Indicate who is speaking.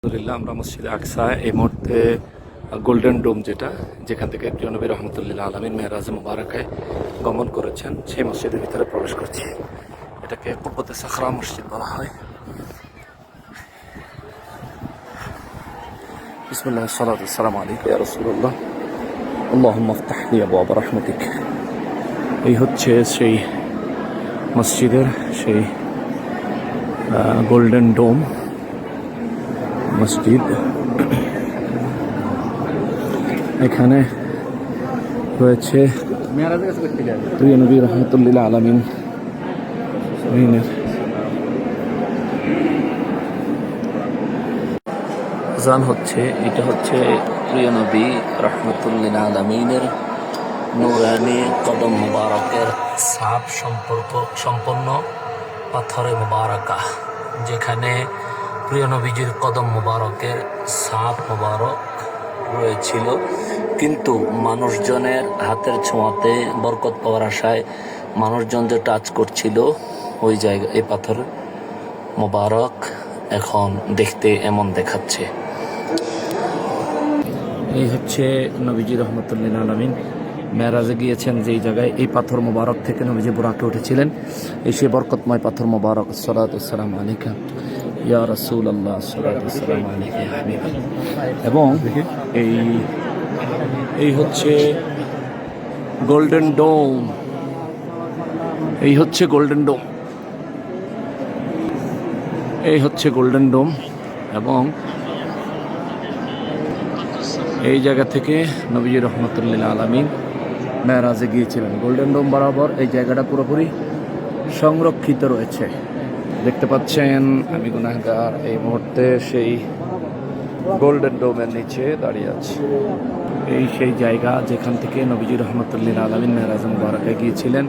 Speaker 1: আলহামদুলিল্লাহ আমরা মসজিদে আকসা এই মুহূর্তে গোল্ডেন ডোম যেখান থেকে প্রিয় নবী রহমতুল্লাহ আলমিন মেহরাজ মুবারকায় গমন করেছেন সেই মসজিদের ভিতরে প্রবেশ করছি। এটাকে কুব্বতে সাখরা মসজিদ বলা হয়। বিসমিল্লাহ সালাতু ওয়াসসালামু আলাইকা ইয়া রাসূলুল্লাহ আল্লাহুম্মা ইফতাহ লি আবওয়াব রাহমাতিক। এই হচ্ছে সেই মসজিদের সেই গোল্ডেন ডোম মসজিদ। এখানে রয়েছে প্রিয় নবী রহমতুল্লাহ আলামিন জান হচ্ছে, এটা হচ্ছে প্রিয় নবী রহমতুল্লাহ আলামিনের নূরানি কদম মুবারকের সাপ সম্পন্ন পাথরে মুবারকা, যেখানে প্রিয় নবীজির কদম মুবারকের সাপ মুবারক রয়েছিল, কিন্তু মানুষজনের হাতের ছোঁয়াতে বরকত পাওয়ার আশায় মানুষজন যে টাচ করছিল ওই জায়গা, এই পাথর মুবারক এখন দেখতে এমন দেখাচ্ছে। এই হচ্ছে নবীজি রহমতুল্লাহ আলামিন মেরাজে গিয়েছেন যেই জায়গায়, এই পাথর মোবারক থেকে নবীজি বুরাকে উঠেছিলেন। এই সে বরকতময় পাথর মোবারক। আসসালাতু ওয়াসসালামু আলাইকা ইয়া রাসূলুল্লাহ, আসসালাতু ওয়াসসালামু আলাইকা ইয়া হাবিবাল্লাহ। এবং এই হচ্ছে গোল্ডেন ডোম, এই হচ্ছে গোল্ডেন ডোম, এই হচ্ছে গোল্ডেন ডোম। এবং এই জায়গা থেকে নবীজি রহমতুল্লাহ আলামিন মেরাজে গিয়েছিলেন। গোল্ডেন ডোম বরাবর এই জায়গাটা পুরোপুরি সংরক্ষিত রয়েছে। দেখতে পাচ্ছেন আমি গুনাহগার এই মুহূর্তে সেই গোল্ডেন ডোমের নিচে দাঁড়িয়ে আছি। এই সেই জায়গা যেখান থেকে নবীজি রহমতুল্লাহ আলামিন মেরাজ মুবারকে গিয়েছিলেন।